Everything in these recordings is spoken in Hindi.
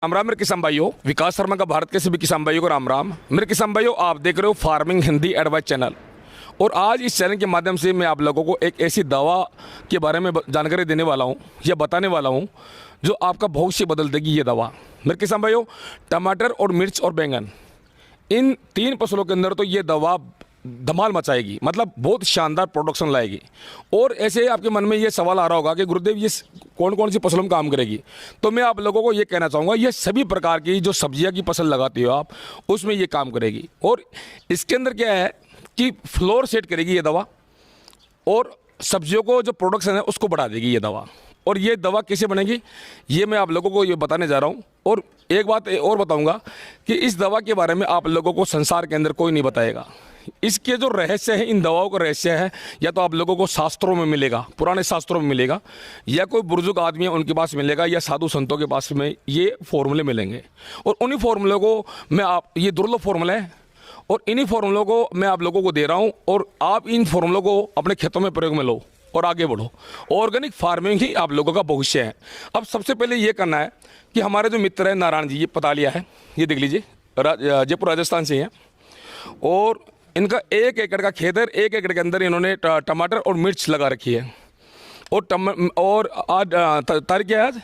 राम राम मेरे किसान भाइयों, विकास शर्मा का भारत के सभी किसान भाइयों को राम राम। मेरे किसान भाइयों, आप देख रहे हो फार्मिंग हिंदी एडवाइस चैनल। और आज इस चैनल के माध्यम से मैं आप लोगों को एक ऐसी दवा के बारे में जानकारी देने वाला हूं या बताने वाला हूं जो आपका भविष्य बदल देगी। ये दवा मेरे किसान भाइयों, टमाटर और मिर्च और बैंगन, इन तीन फसलों के अंदर तो ये दवा धमाल मचाएगी, मतलब बहुत शानदार प्रोडक्शन लाएगी। और ऐसे ही आपके मन में ये सवाल आ रहा होगा कि गुरुदेव ये कौन कौन सी फसलों में काम करेगी। तो मैं आप लोगों को ये कहना चाहूँगा, ये सभी प्रकार की जो सब्जियां की फसल लगाती हो आप, उसमें ये काम करेगी। और इसके अंदर क्या है कि फ्लोर सेट करेगी ये दवा, और सब्जियों को जो प्रोडक्शन है उसको बढ़ा देगी ये दवा। और ये दवा कैसे बनेगी ये मैं आप लोगों को ये बताने जा रहा हूँ। और एक बात और बताऊँगा कि इस दवा के बारे में आप लोगों को संसार के अंदर कोई नहीं बताएगा। इसके जो रहस्य है, इन दवाओं का रहस्य है, या तो आप लोगों को शास्त्रों में मिलेगा, पुराने शास्त्रों में मिलेगा, या कोई बुजुर्ग आदमी है उनके पास मिलेगा, या साधु संतों के पास में ये फॉर्मूले मिलेंगे। और उन्हीं फॉर्मूलों को ये दुर्लभ फॉर्मूला है, और इन्हीं फॉर्मूलों को मैं आप लोगों को दे रहा हूँ। और आप इन फॉर्मूलों को अपने खेतों में प्रयोग में लो और आगे बढ़ो। ऑर्गेनिक फार्मिंग ही आप लोगों का भविष्य है। अब सबसे पहले ये करना है कि हमारे जो मित्र हैं नारायण जी, ये पता लिया है, ये देख लीजिए, जयपुर राजस्थान से हैं। और इनका 1 एकड़ का खेत है। 1 एकड़ के अंदर इन्होंने टमाटर और मिर्च लगा रखी है। और आज तारीख क्या है आज?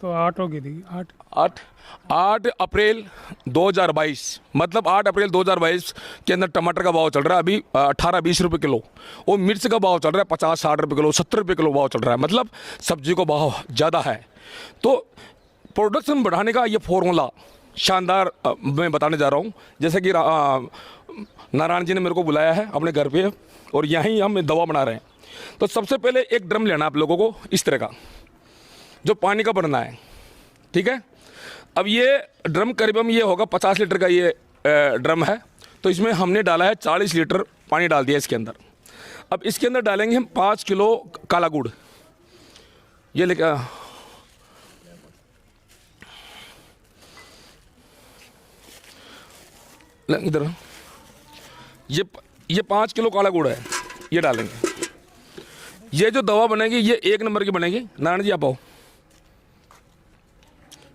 तो 8 होगी थी, 8 अप्रैल 2022, मतलब 8 अप्रैल 2022 के अंदर टमाटर का भाव चल रहा है अभी 18-20 रुपये किलो। और मिर्च का भाव चल रहा है 50-60 रुपये किलो, 70 रुपये किलो भाव चल रहा है। मतलब सब्जी को भाव ज़्यादा है। तो प्रोडक्शन बढ़ाने का ये फॉर्मूला शानदार मैं बताने जा रहा हूँ। जैसे कि नारायण जी ने मेरे को बुलाया है अपने घर पे, और यहीं हम दवा बना रहे हैं। तो सबसे पहले एक ड्रम लेना आप लोगों को, इस तरह का, जो पानी का भरना है, ठीक है। अब ये ड्रम करीबन ये होगा 50 लीटर का ये ड्रम है। तो इसमें हमने डाला है 40 लीटर पानी डाल दिया इसके अंदर। अब इसके अंदर डालेंगे हम 5 किलो काला गुड़। ये लेके इधर, ये 5 किलो काला गुड़ है, ये डालेंगे। ये जो दवा बनेगी ये 1 नंबर की बनेगी। नारायण जी आप आओ।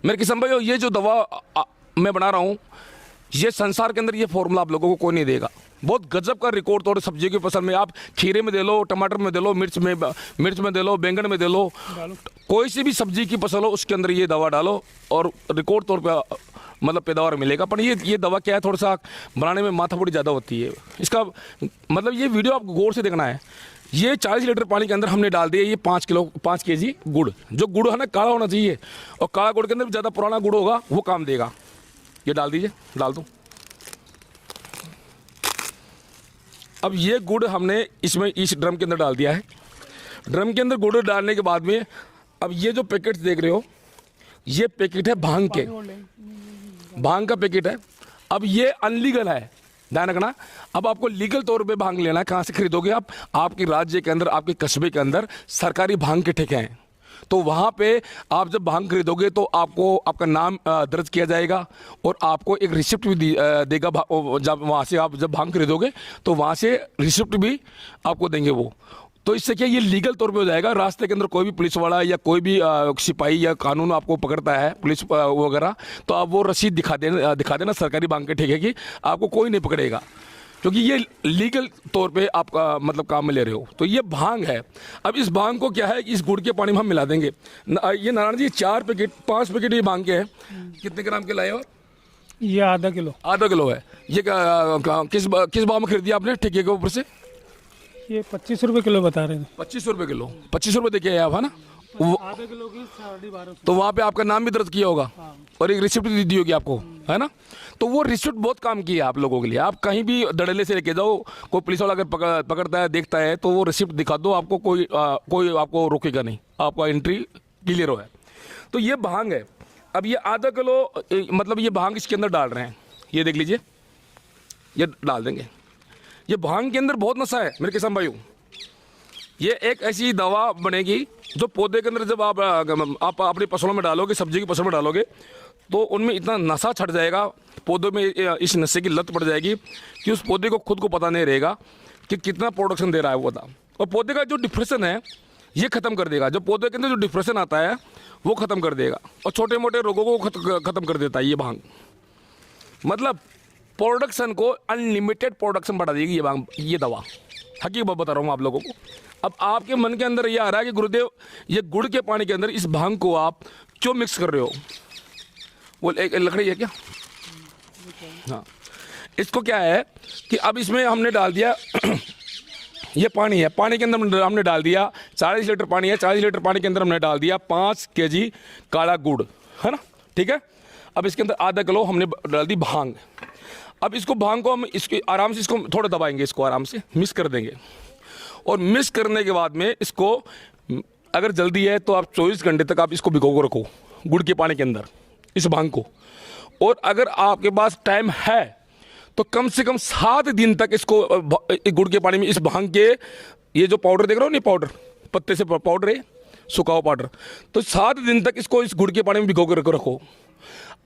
मेरे किसान भाइयों, ये जो दवा मैं बना रहा हूँ, ये संसार के अंदर ये फॉर्मूला आप लोगों को कोई नहीं देगा। बहुत गजब का रिकॉर्ड तोड़ सब्जी की फसल में आप खीरे में दे लो, टमाटर में दे लो, मिर्च में दे लो, बैंगन में दे लो, कोई सी भी सब्जी की फसल हो उसके अंदर ये दवा डालो और रिकॉर्ड तौर पे मतलब पैदावार मिलेगा। पर ये दवा क्या है, थोड़ा सा बनाने में माथा बड़ी ज़्यादा होती है। इसका मतलब ये वीडियो आपको गौर से देखना है। ये 40 लीटर पानी के अंदर हमने डाल दिया ये 5 केजी गुड़। जो गुड़ है ना, काला होना चाहिए, और काला गुड़ के अंदर ज़्यादा पुराना गुड़ होगा वो काम देगा। ये डाल दीजिए, डाल दो। अब ये गुड़ हमने इसमें इस ड्रम के अंदर डाल दिया है। ड्रम के अंदर गुड़ डालने के बाद में अब ये जो पैकेट देख रहे हो, ये पैकेट है भांग के, भांग का पैकेट है। अब ये अनलीगल है, ध्यान रखना। अब आपको लीगल तौर पे भांग लेना है। कहाँ से खरीदोगे आप? आपके राज्य के अंदर, आपके कस्बे के अंदर सरकारी भांग के ठेके हैं। तो वहाँ पे आप जब भांग खरीदोगे तो आपको आपका नाम दर्ज किया जाएगा, और आपको एक रिसिप्ट भी देगा। जब वहाँ से आप जब भांग खरीदोगे तो वहाँ से रिसिप्ट भी आपको देंगे वो। तो इससे क्या, ये लीगल तौर पे हो जाएगा। रास्ते के अंदर कोई भी पुलिस वाला या कोई भी सिपाही या कानून आपको पकड़ता है, पुलिस वगैरह, तो आप वो रसीद दिखा देना सरकारी भांग के ठेके की, आपको कोई नहीं पकड़ेगा, क्योंकि ये लीगल तौर पे आप मतलब काम में ले रहे हो। तो ये भांग है। अब इस भांग को क्या है, इस गुड़ के पानी में हम मिला देंगे। ये नारायण जी 5 पैकेट ये भांग के हैं। कितने ग्राम के लाए? और ये आधा किलो है। ये किस भाव में खरीद दिया आपने ठेके के ऊपर से? ये 25 रुपये किलो बता रहे थे। 25 रुपये किलो, 25 रुपये देखे आए आप, है ना? आधा किलो की 1250। तो वहाँ पे आपका नाम भी दर्ज किया होगा, और एक रिसिप्ट भी दी होगी आपको, है ना? तो वो रिसिप्ट बहुत काम की है आप लोगों के लिए। आप कहीं भी धड़ल्ले से लेके जाओ, कोई पुलिस वाला अगर पकड़ता है, देखता है, तो वो रिसिप्ट दिखा दो, आपको कोई आपको रोकेगा नहीं, आपका एंट्री क्लियर हो है। तो ये भांग है। अब ये आधा किलो मतलब ये भांग इसके अंदर डाल रहे हैं, ये देख लीजिए, ये डाल देंगे। ये भांग के अंदर बहुत नशा है मेरे किसान भाइयों। ये एक ऐसी दवा बनेगी जो पौधे के अंदर जब आप अपनी फसलों में डालोगे, सब्जी की फसल में डालोगे, तो उनमें इतना नशा छट जाएगा, पौधों में इस नशे की लत पड़ जाएगी कि उस पौधे को खुद को पता नहीं रहेगा कि कितना प्रोडक्शन दे रहा है वो था। और पौधे का जो डिप्रेशन है, ये ख़त्म कर देगा। जो पौधे के अंदर जो डिप्रेशन आता है वो ख़त्म कर देगा और छोटे मोटे रोगों को ख़त्म कर देता है ये भांग। मतलब प्रोडक्शन को अनलिमिटेड प्रोडक्शन बढ़ा देगी ये भांग, ये दवा। हकीकत बता रहा हूँ आप लोगों को। अब आपके मन के अंदर ये आ रहा है कि गुरुदेव ये गुड़ के पानी के अंदर इस भांग को आप क्यों मिक्स कर रहे हो? वो एक लकड़ी है क्या? हाँ, इसको क्या है कि अब इसमें हमने डाल दिया ये पानी है, पानी के अंदर हमने डाल दिया 40 लीटर पानी है, 40 लीटर पानी के अंदर हमने डाल दिया 5 केजी काला गुड़, है ना, ठीक है। अब इसके अंदर आधा किलो हमने डाल दी भांग। अब इसको भांग को हम इसके आराम से इसको थोड़ा दबाएंगे, इसको आराम से मिक्स कर देंगे और मिक्स करने के बाद में इसको अगर जल्दी है तो आप 24 घंटे तक आप इसको भिगो के रखो गुड़ के पानी के अंदर इस भांग को। और अगर आपके पास टाइम है तो कम से कम 7 दिन तक इसको गुड़ के पानी में इस भांग के ये जो पाउडर देख रहे हो नहीं, पाउडर पत्ते से पाउडर है, सूखा हुआ पाउडर, तो 7 दिन तक इसको इस गुड़ के पानी में भिगो कर रखो।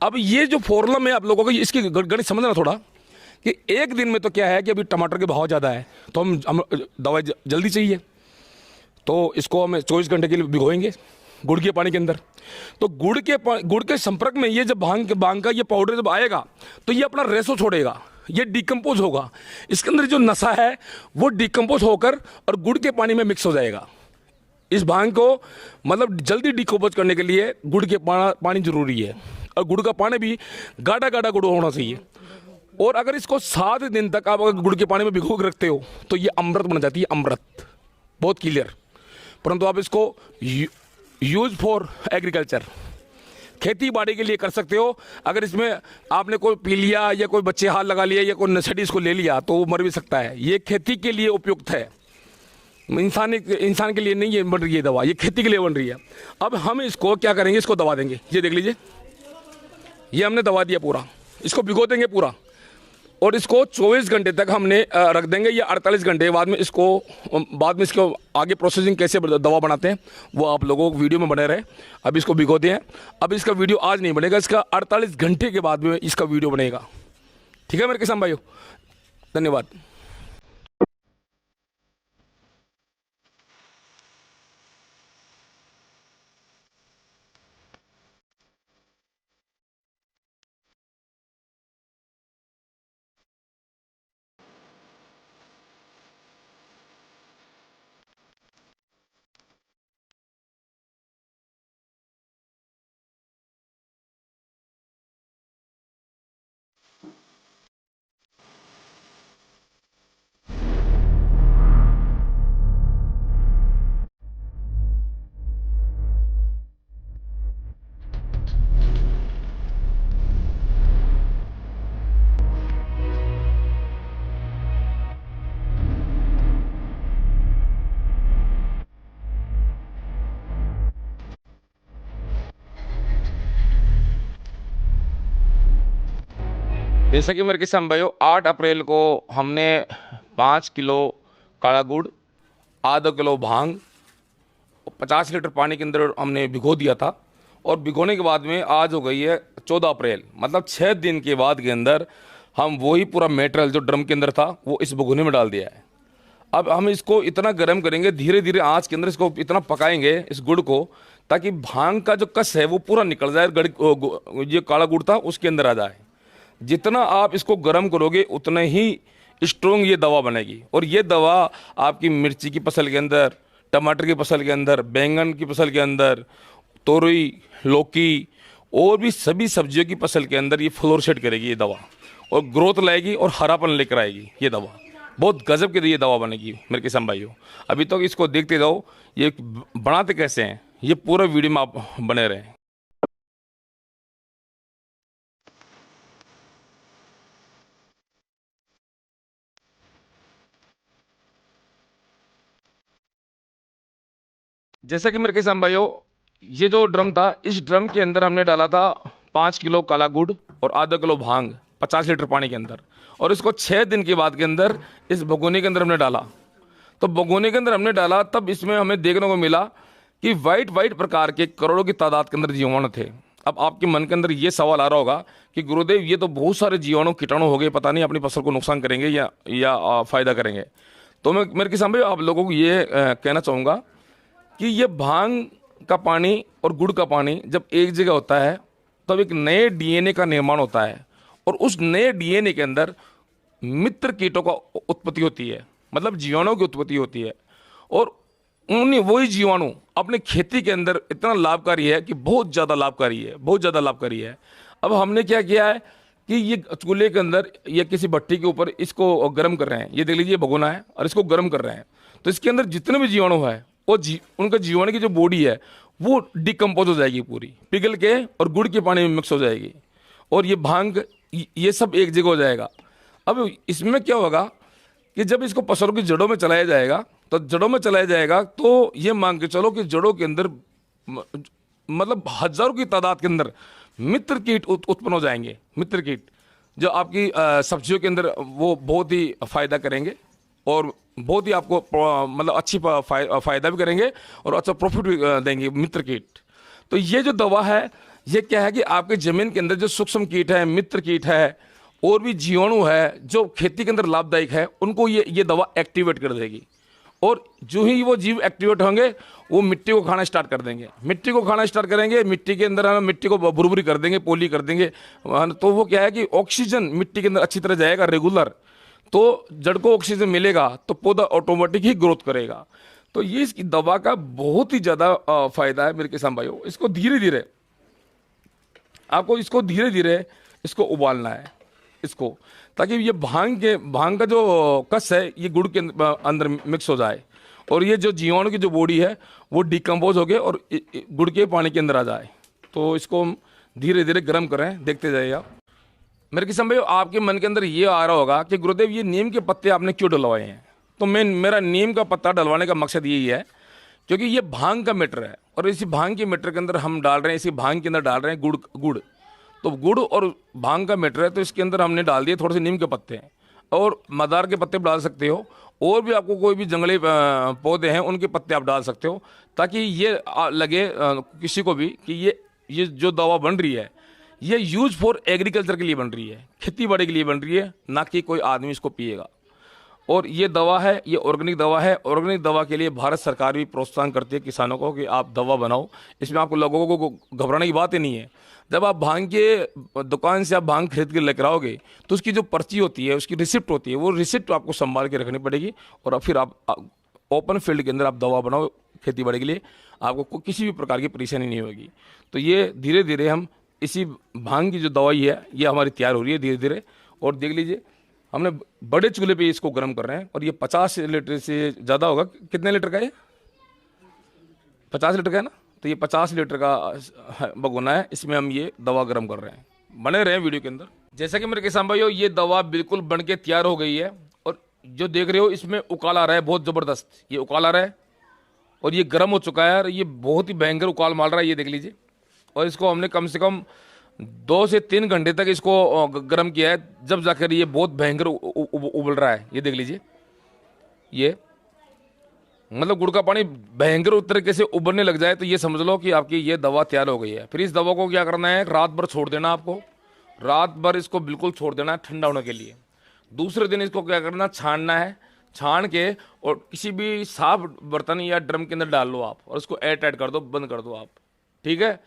अब ये जो फॉर्मूला मैं आप लोगों को इसकी गणित समझना थोड़ा कि एक दिन में तो क्या है कि अभी टमाटर के भाव ज़्यादा है तो हम दवाई जल्दी चाहिए तो इसको हम 24 घंटे के लिए भिगोएंगे गुड़ के पानी के अंदर। तो गुड़ के संपर्क में ये जब भांग का ये पाउडर जब आएगा तो ये अपना रेशो छोड़ेगा, ये डिकम्पोज होगा, इसके अंदर जो नशा है वो डिकम्पोज होकर और गुड़ के पानी में मिक्स हो जाएगा। इस भांग को मतलब जल्दी डिकम्पोज करने के लिए गुड़ के पानी जरूरी है और गुड़ का पानी भी गाढ़ा गाढ़ा गुड़ होना चाहिए। और अगर इसको 7 दिन तक आप अगर गुड़ के पानी में भिगो के रखते हो तो ये अमृत बन जाती है, अमृत, बहुत क्लियर। परंतु आप इसको यूज फॉर एग्रीकल्चर, खेती बाड़ी के लिए कर सकते हो। अगर इसमें आपने कोई पी लिया या कोई बच्चे हाथ लगा लिया या कोई नशेड़ी इसको ले लिया तो वो मर भी सकता है। ये खेती के लिए उपयुक्त है, इंसान के लिए नहीं ये बन रही है दवा, ये खेती के लिए बन रही है। अब हम इसको क्या करेंगे, इसको दबा देंगे। ये देख लीजिए, ये हमने दबा दिया पूरा, इसको भिगो देंगे पूरा और इसको 24 घंटे तक हमने रख देंगे या 48 घंटे बाद में इसको आगे प्रोसेसिंग कैसे दवा बनाते हैं वो आप लोगों को वीडियो में बने रहे। अब इसको भिगोते हैं। अब इसका वीडियो आज नहीं बनेगा, इसका 48 घंटे के बाद में इसका वीडियो बनेगा। ठीक है मेरे किसान भाइयों, धन्यवाद। जैसा कि मेरे किसान भाइयों 8 अप्रैल को हमने 5 किलो काला गुड़, आधा किलो भांग, 50 लीटर पानी के अंदर हमने भिगो दिया था। और भिगोने के बाद में आज हो गई है 14 अप्रैल, मतलब 6 दिन के बाद के अंदर हम वही पूरा मेटेरियल जो ड्रम के अंदर था वो इस भगोने में डाल दिया है। अब हम इसको इतना गर्म करेंगे, धीरे धीरे आँच के अंदर इसको इतना पकाएंगे इस गुड़ को ताकि भांग का जो कस है वो पूरा निकल जाए, ये काला गुड़ था उसके अंदर आ जाए। जितना आप इसको गर्म करोगे उतना ही स्ट्रोंग ये दवा बनेगी। और ये दवा आपकी मिर्ची की फसल के अंदर, टमाटर की फसल के अंदर, बैंगन की फसल के अंदर, तोरई, लौकी और भी सभी सब्जियों की फसल के अंदर ये फ्लोरसेट करेगी ये दवा और ग्रोथ लाएगी और हरापन लेकर आएगी। ये दवा बहुत गजब की ये दवा बनेगी मेरे किसान भाइयों। अभी तक इसको देखते जाओ, ये बनाते कैसे हैं ये पूरा वीडियो में आप बने रहें। जैसा कि मेरे किसान भाइयों ये जो ड्रम था, इस ड्रम के अंदर हमने डाला था 5 किलो काला गुड़ और आधा किलो भांग 50 लीटर पानी के अंदर। और इसको 6 दिन के बाद के अंदर इस भगोने के अंदर हमने डाला। तो भगोने के अंदर हमने डाला तब इसमें हमें देखने को मिला कि वाइट प्रकार के करोड़ों की तादाद के अंदर जीवाणु थे। अब आपके मन के अंदर ये सवाल आ रहा होगा कि गुरुदेव ये तो बहुत सारे जीवाणु कीटाणु हो गए, पता नहीं अपनी फसल को नुकसान करेंगे या फ़ायदा करेंगे। तो मैं मेरे किसान भाई आप लोगों को ये कहना चाहूँगा कि ये भांग का पानी और गुड़ का पानी जब एक जगह होता है तब एक नए डीएनए का निर्माण होता है, और उस नए डीएनए के अंदर मित्र कीटों का उत्पत्ति होती है, मतलब जीवाणुओं की उत्पत्ति होती है। और उन्हें वही जीवाणु अपने खेती के अंदर इतना लाभकारी है कि बहुत ज़्यादा लाभकारी है, बहुत ज़्यादा लाभकारी है। अब हमने क्या किया है कि ये चूल्हे के अंदर या किसी भट्टी के ऊपर इसको गर्म कर रहे हैं। ये देख लीजिए भगोना है और इसको गर्म कर रहे हैं, तो इसके अंदर जितने भी जीवाणु है वो उनका जीवाणु की जो बॉडी है वो डिकम्पोज हो जाएगी, पूरी पिघल के और गुड़ के पानी में मिक्स हो जाएगी, और ये भांग ये सब एक जगह हो जाएगा। अब इसमें क्या होगा कि जब इसको पसरों की जड़ों में चलाया जाएगा, तो जड़ों में चलाया जाएगा तो ये मान के चलो कि जड़ों के अंदर मतलब हजारों की तादाद के अंदर मित्र कीट उत्पन्न हो जाएंगे। मित्र कीट जो आपकी सब्जियों के अंदर वो बहुत ही फायदा करेंगे और बहुत ही आपको मतलब अच्छी फायदा भी करेंगे और अच्छा प्रॉफिट भी देंगे मित्र कीट। तो ये जो दवा है ये क्या है कि आपके ज़मीन के अंदर जो सूक्ष्म कीट है, मित्र कीट है और भी जीवाणु है जो खेती के अंदर लाभदायक है, उनको ये दवा एक्टिवेट कर देगी। और जो ही वो जीव एक्टिवेट होंगे वो मिट्टी को खाना स्टार्ट कर देंगे। मिट्टी को खाना स्टार्ट करेंगे, मिट्टी के अंदर हम मिट्टी को भुरभुरी कर देंगे, पोली कर देंगे। तो वो क्या है कि ऑक्सीजन मिट्टी के अंदर अच्छी तरह जाएगा रेगुलर, तो जड़ को ऑक्सीजन मिलेगा तो पौधा ऑटोमेटिक ही ग्रोथ करेगा। तो ये इसकी दवा का बहुत ही ज़्यादा फायदा है मेरे किसान भाइयों। इसको धीरे धीरे आपको धीरे धीरे इसको उबालना है इसको, ताकि ये भांग का जो कस है ये गुड़ के अंदर मिक्स हो जाए और ये जो जीवाणु की जो बॉडी है वो डिकम्पोज हो गए और गुड़ के पानी के अंदर आ जाए। तो इसको हम धीरे धीरे गर्म करें, देखते जाइए आप। मेरे किसान भाई, आपके मन के अंदर ये आ रहा होगा कि गुरुदेव ये नीम के पत्ते आपने क्यों डलवाए हैं। तो मेरा नीम का पत्ता डलवाने का मकसद यही है क्योंकि ये भांग का मैटर है और इसी भांग के मैटर के अंदर हम डाल रहे हैं, इसी भांग के अंदर डाल रहे हैं गुड़। तो गुड़ और भांग का मैटर है, तो इसके अंदर हमने डाल दिए थोड़े से नीम के पत्ते हैं और मदार के पत्ते भी डाल सकते हो, और भी आपको कोई भी जंगली पौधे हैं उनके पत्ते आप डाल सकते हो, ताकि ये लगे किसी को भी कि ये जो दवा बन रही है ये यूज फॉर एग्रीकल्चर के लिए बन रही है, खेती बाड़ी के लिए बन रही है, ना कि कोई आदमी इसको पिएगा। और ये दवा है, ये ऑर्गेनिक दवा है। ऑर्गेनिक दवा के लिए भारत सरकार भी प्रोत्साहन करती है किसानों को कि आप दवा बनाओ। इसमें आपको लोगों को घबराने की बात ही नहीं है। जब आप भांग के दुकान से आप भांग खरीद के लेकर आओगे तो उसकी जो पर्ची होती है, उसकी रिसिप्ट होती है, वो रिसिप्ट आपको संभाल के रखनी पड़ेगी और फिर आप ओपन फील्ड के अंदर आप दवा बनाओ खेती बाड़ी के लिए, आपको किसी भी प्रकार की परेशानी नहीं होगी। तो ये धीरे धीरे हम इसी भांग की जो दवाई है ये हमारी तैयार हो रही है धीरे धीरे। और देख लीजिए हमने बड़े चूल्हे पे इसको गर्म कर रहे हैं और ये 50 लीटर से ज़्यादा होगा। कितने लीटर का है? 50 लीटर का है ना। तो ये 50 लीटर का भगोना है, इसमें हम ये दवा गर्म कर रहे हैं। बने रहे वीडियो के अंदर। जैसा कि मेरे किसान भाइयों ये दवा बिल्कुल बन के तैयार हो गई है और जो देख रहे हो इसमें उकाल आ रहा है, बहुत ज़बरदस्त ये उकाल आ रहा है और ये गर्म हो चुका है और ये बहुत ही भयंकर उकाल मार रहा है, ये देख लीजिए। और इसको हमने कम से कम 2 से 3 घंटे तक इसको गर्म किया है, जब जाकर ये बहुत भयंकर उबल रहा है। ये देख लीजिए, ये मतलब गुड़ का पानी भयंकर तरीके से उबलने लग जाए तो ये समझ लो कि आपकी ये दवा तैयार हो गई है। फिर इस दवा को क्या करना है, रात भर छोड़ देना। आपको रात भर इसको बिल्कुल छोड़ देना है ठंडा होने के लिए। दूसरे दिन इसको क्या करना, छानना है। छान के और किसी भी साफ बर्तन या ड्रम के अंदर डाल लो आप और उसको एयर टाइट कर दो, बंद कर दो आप। ठीक है।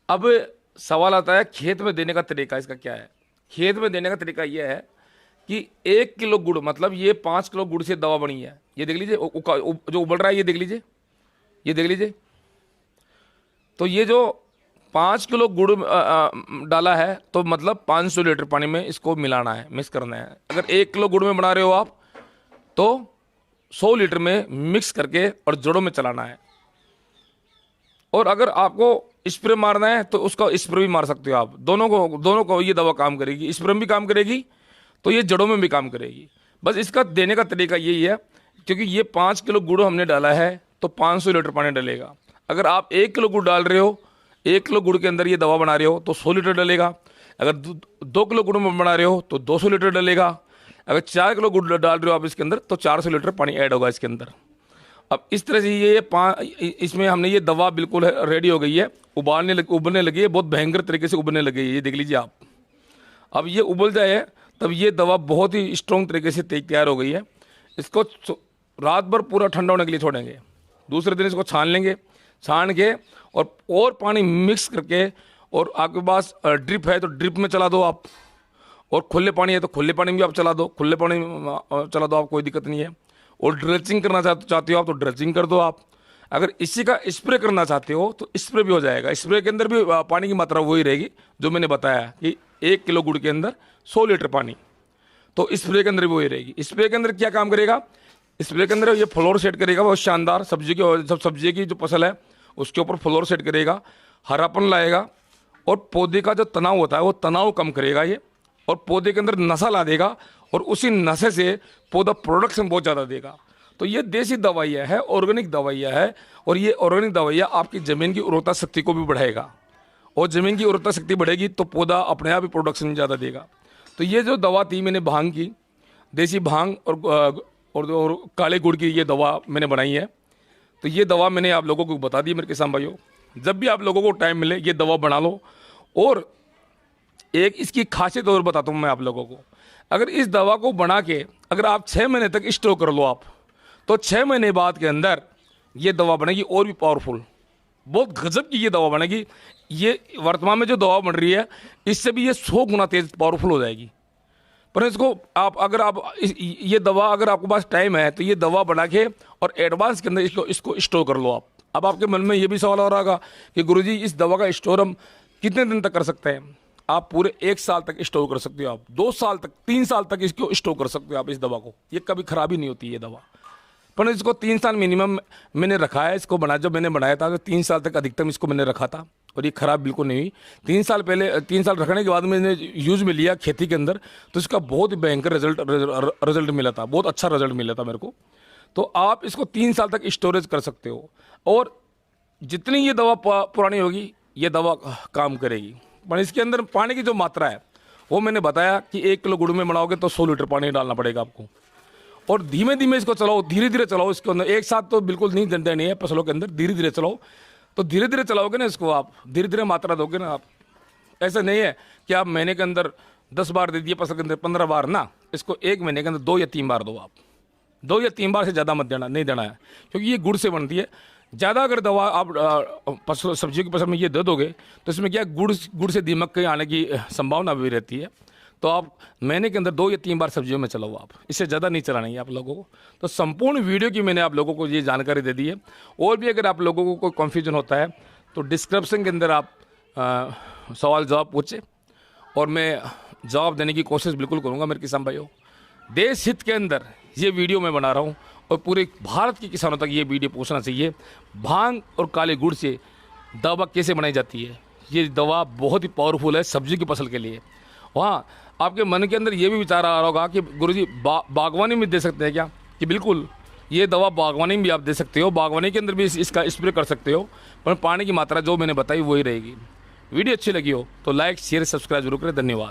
अब सवाल आता है खेत में देने का तरीका इसका क्या है। खेत में देने का तरीका यह है कि 1 किलो गुड़, मतलब ये 5 किलो गुड़ से दवा बनी है। ये देख लीजिए जो उबल रहा है, ये देख लीजिए, ये देख लीजिए। तो ये जो 5 किलो गुड़ डाला है तो मतलब 500 लीटर पानी में इसको मिलाना है, मिक्स करना है। अगर 1 किलो गुड़ में बना रहे हो आप तो 100 लीटर में मिक्स करके और जड़ों में चलाना है। और अगर आपको स्प्रे मारना है तो उसका स्प्रे भी मार सकते हो आप। दोनों को ये दवा काम करेगी, स्प्रे में भी काम करेगी तो ये जड़ों में भी काम करेगी। बस इसका देने का तरीका यही है, क्योंकि ये 5 किलो गुड़ हमने डाला है तो 500 लीटर पानी डलेगा। अगर आप 1 किलो गुड़ डाल रहे हो, 1 किलो गुड़ के अंदर ये दवा बना रहे हो तो 100 लीटर डलेगा। अगर 2 किलो गुड़ में बना रहे हो तो 200 लीटर डलेगा। अगर 4 किलो गुड़ डाल रहे हो आप इसके अंदर तो 400 लीटर पानी ऐड होगा इसके अंदर। अब इस तरह से ये इसमें हमने ये दवा बिल्कुल रेडी हो गई है, उबलने लगी है, बहुत भयंकर तरीके से उबलने लगी है। ये देख लीजिए आप। अब ये उबल जाए तब ये दवा बहुत ही स्ट्रॉन्ग तरीके से तैयार हो गई है। इसको रात भर पूरा ठंडा होने के लिए छोड़ेंगे, दूसरे दिन इसको छान लेंगे, छान के और पानी मिक्स करके, और आपके पास ड्रिप है तो ड्रिप में चला दो आप, और खुले पानी है तो खुले पानी में भी आप चला दो, खुले पानी में चला दो आप, कोई दिक्कत नहीं है। और ड्रेचिंग करना चाहते हो आप तो ड्रेचिंग कर दो आप। अगर इसी का स्प्रे करना चाहते हो तो स्प्रे भी हो जाएगा। स्प्रे के अंदर भी पानी की मात्रा वही रहेगी जो मैंने बताया कि 1 किलो गुड़ के अंदर 100 लीटर पानी, तो स्प्रे के अंदर भी वही रहेगी। स्प्रे के अंदर क्या काम करेगा, स्प्रे के अंदर ये फ्लोर सेट करेगा बहुत शानदार, सब्जी की जो फसल है उसके ऊपर फ्लोर सेट करेगा, हरापन लाएगा, और पौधे का जो तनाव होता है वो तनाव कम करेगा ये, और पौधे के अंदर नशा ला देगा, और उसी नशे से पौधा प्रोडक्शन बहुत ज़्यादा देगा। तो ये देसी दवाइयाँ है, ऑर्गेनिक दवाइयाँ है, और ये ऑर्गेनिक दवाइयाँ आपकी ज़मीन की उर्वरता शक्ति को भी बढ़ाएगा, और ज़मीन की उर्वरता शक्ति बढ़ेगी तो पौधा अपने आप ही प्रोडक्शन ज़्यादा देगा। तो ये जो दवा थी मैंने भांग की, देसी भांग और काले गुड़ की ये दवा मैंने बनाई है। तो ये दवा मैंने आप लोगों को बता दी मेरे किसान भाइयों, जब भी आप लोगों को टाइम मिले ये दवा बना लो। और एक इसकी खासियत और बताता हूँ मैं आप लोगों को, अगर इस दवा को बना के अगर आप 6 महीने तक स्टोर कर लो आप, तो 6 महीने बाद के अंदर ये दवा बनेगी और भी पावरफुल, बहुत गजब की ये दवा बनेगी। ये वर्तमान में जो दवा बन रही है इससे भी ये 100 गुना तेज पावरफुल हो जाएगी। पर इसको ये दवा अगर आपके पास टाइम है तो ये दवा बना के और एडवांस के अंदर इसको स्टोर कर लो आप। अब आपके मन में ये भी सवाल हो रहा होगा कि गुरुजी इस दवा का स्टोर हम कितने दिन तक कर सकते हैं। आप पूरे 1 साल तक स्टोर कर सकते हो, आप 2 साल तक, 3 साल तक इसको स्टोर कर सकते हो आप इस दवा को। ये कभी खराबी नहीं होती ये दवा। पर इसको 3 साल मिनिमम मैंने रखा है, इसको बना जब मैंने बनाया था तो 3 साल तक अधिकतम इसको मैंने रखा था, और ये ख़राब बिल्कुल नहीं हुई। 3 साल रखने के बाद मैंने यूज़ में लिया खेती के अंदर, तो इसका बहुत ही भयंकर रिजल्ट मिला था, बहुत अच्छा रिजल्ट मिला था मेरे को। तो आप इसको 3 साल तक स्टोरेज कर सकते हो, और जितनी ये दवा पुरानी होगी ये दवा काम करेगी। पर इसके अंदर पानी की जो मात्रा है वो मैंने बताया कि 1 किलो गुड़ में बनाओगे तो 100 लीटर पानी डालना पड़ेगा आपको, और धीमे धीमे इसको चलाओ, धीरे धीरे चलाओ इसके अंदर। एक साथ तो बिल्कुल नहीं जनता नहीं है फसलों के अंदर, धीरे धीरे चलाओ। तो धीरे धीरे चलाओगे ना इसको, आप धीरे धीरे मात्रा दोगे ना आप। ऐसा नहीं है कि आप महीने के अंदर 10 बार दे दिए फसल के अंदर 15 बार ना, इसको 1 महीने के अंदर 2 या 3 बार दो आप। 2 या 3 बार से ज़्यादा मत देना, नहीं देना है, क्योंकि ये गुड़ से बनती है। ज़्यादा अगर दवा आप सब्जियों की फसल में ये दे दोगे तो इसमें क्या गुड़ से दीमक के आने की संभावना भी रहती है। तो आप महीने के अंदर 2 या 3 बार सब्जियों में चलाओ आप, इससे ज़्यादा नहीं चलाना है आप लोगों को। तो संपूर्ण वीडियो की मैंने आप लोगों को ये जानकारी दे दी है। और भी अगर आप लोगों को कोई कन्फ्यूजन होता है तो डिस्क्रिप्शन के अंदर आप सवाल जवाब पूछे, और मैं जवाब देने की कोशिश बिल्कुल करूँगा मेरे किसान भाइयों। देश हित के अंदर ये वीडियो मैं बना रहा हूँ, और पूरे भारत के किसानों तक ये वीडियो पहुँचना चाहिए। भांग और काले गुड़ से दवा कैसे बनाई जाती है, ये दवा बहुत ही पावरफुल है सब्जी की फसल के लिए। वहाँ आपके मन के अंदर ये भी विचार आ रहा होगा कि गुरुजी बागवानी में दे सकते हैं क्या, कि बिल्कुल ये दवा बागवानी में भी आप दे सकते हो, बागवानी के अंदर भी इसका स्प्रे कर सकते हो, पर पानी की मात्रा जो मैंने बताई वही रहेगी। वीडियो अच्छी लगी हो तो लाइक शेयर सब्सक्राइब जरूर करें। धन्यवाद।